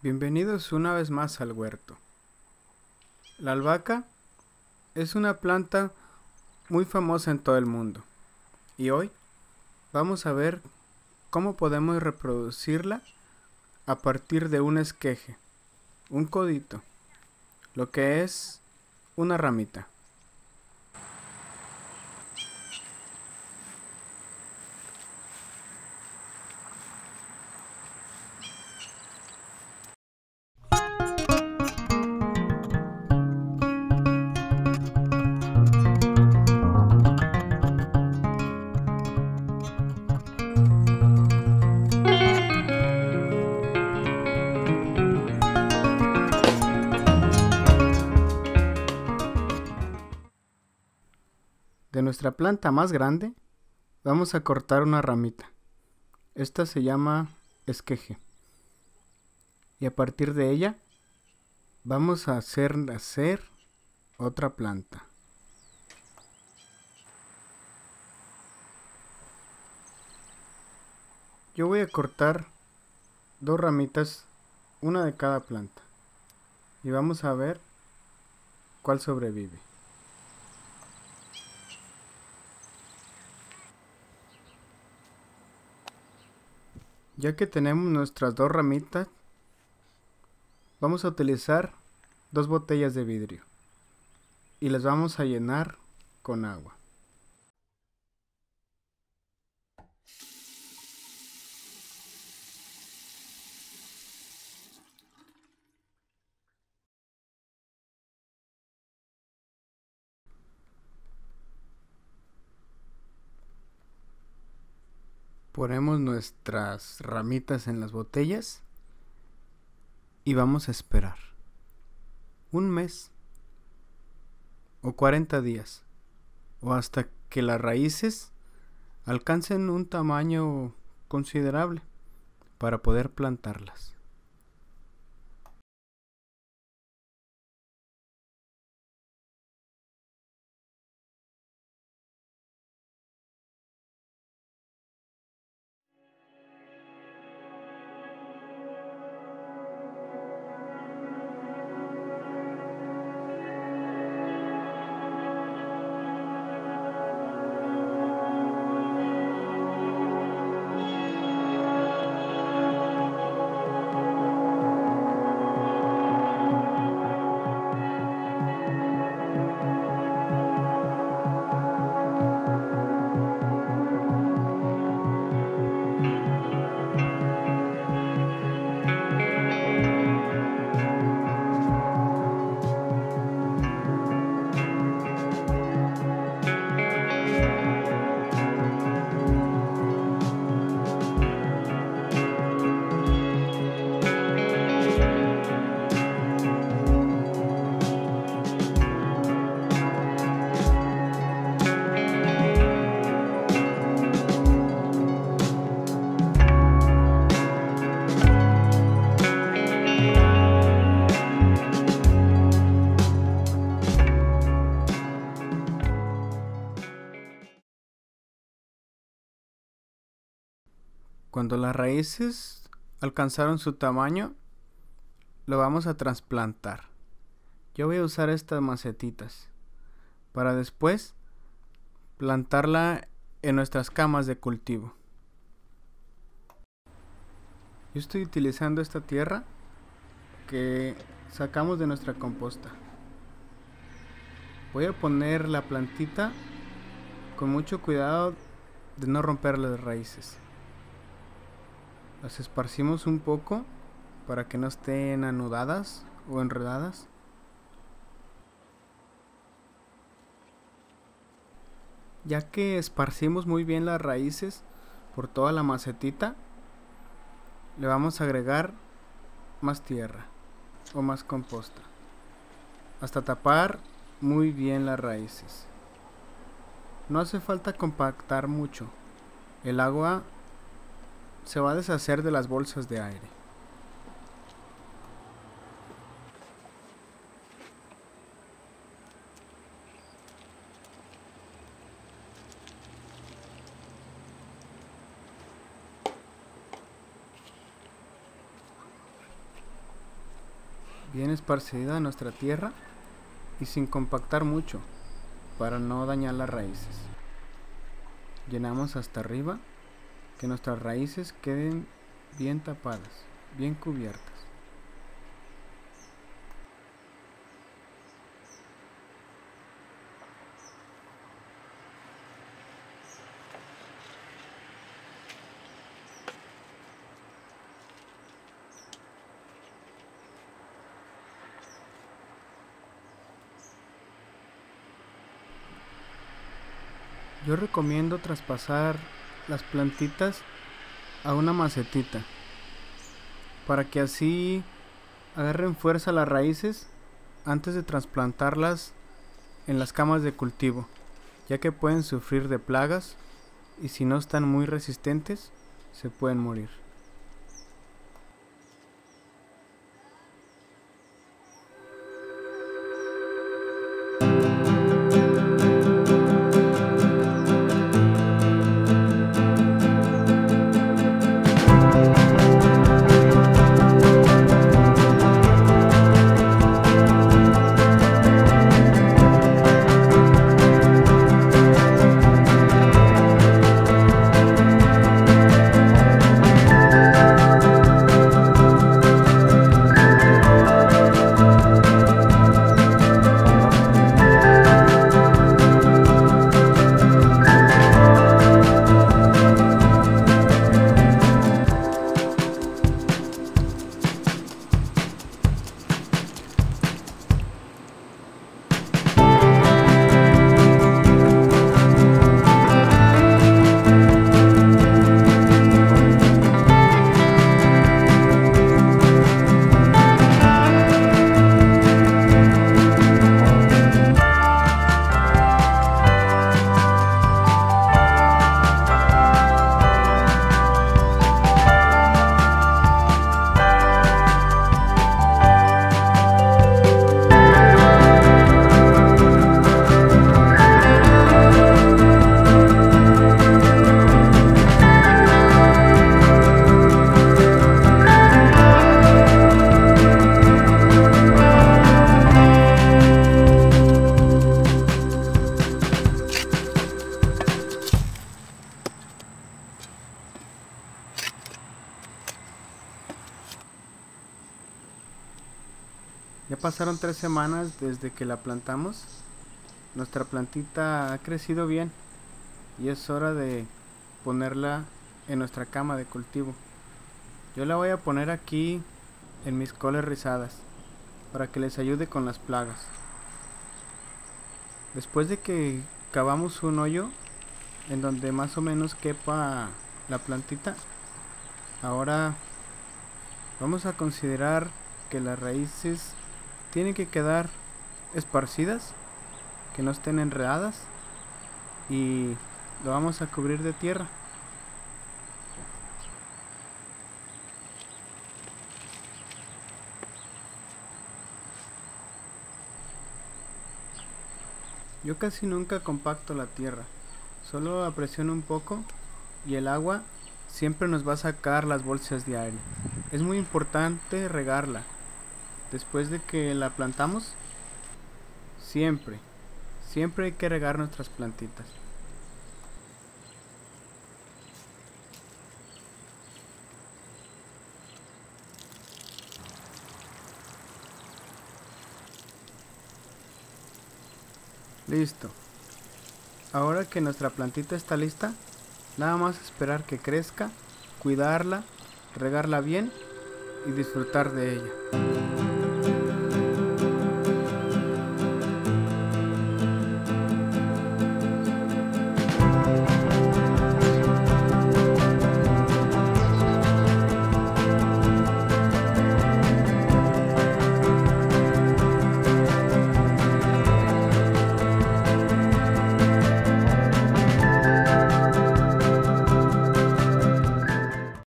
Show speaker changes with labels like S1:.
S1: Bienvenidos una vez más al huerto. La albahaca es una planta muy famosa en todo el mundo y hoy vamos a ver cómo podemos reproducirla a partir de un esqueje, un codito, lo que es una ramita. De nuestra planta más grande vamos a cortar una ramita. Esta se llama esqueje. Y a partir de ella vamos a hacer nacer otra planta. Yo voy a cortar dos ramitas, una de cada planta. Y vamos a ver cuál sobrevive. Ya que tenemos nuestras dos ramitas, vamos a utilizar dos botellas de vidrio y las vamos a llenar con agua. Ponemos nuestras ramitas en las botellas y vamos a esperar un mes o 40 días o hasta que las raíces alcancen un tamaño considerable para poder plantarlas. Cuando las raíces alcanzaron su tamaño, lo vamos a trasplantar. Yo voy a usar estas macetitas para después plantarla en nuestras camas de cultivo. Yo estoy utilizando esta tierra que sacamos de nuestra composta. Voy a poner la plantita con mucho cuidado de no romper las raíces. Las esparcimos un poco para que no estén anudadas o enredadas. Ya que esparcimos muy bien las raíces por toda la macetita, le vamos a agregar más tierra o más composta hasta tapar muy bien las raíces. No hace falta compactar mucho. El agua se va a deshacer de las bolsas de aire. bien esparcida nuestra tierra y sin compactar mucho para no dañar las raíces. Llenamos hasta arriba, que nuestras raíces queden bien tapadas, bien cubiertas. Yo recomiendo traspasar las plantitas a una macetita para que así agarren fuerza las raíces antes de trasplantarlas en las camas de cultivo, ya que pueden sufrir de plagas y si no están muy resistentes se pueden morir. Ya pasaron 3 semanas desde que la plantamos. Nuestra plantita ha crecido bien y es hora de ponerla en nuestra cama de cultivo. Yo la voy a poner aquí en mis coles rizadas para que les ayude con las plagas. Después de que cavamos un hoyo en donde más o menos quepa la plantita, ahora vamos a considerar que las raíces tienen que quedar esparcidas, que no estén enredadas, y lo vamos a cubrir de tierra. Yo casi nunca compacto la tierra, solo la presiono un poco y el agua siempre nos va a sacar las bolsas de aire. Es muy importante regarla. Después de que la plantamos, siempre hay que regar nuestras plantitas. Listo. Ahora que nuestra plantita está lista, nada más esperar que crezca, cuidarla, regarla bien y disfrutar de ella.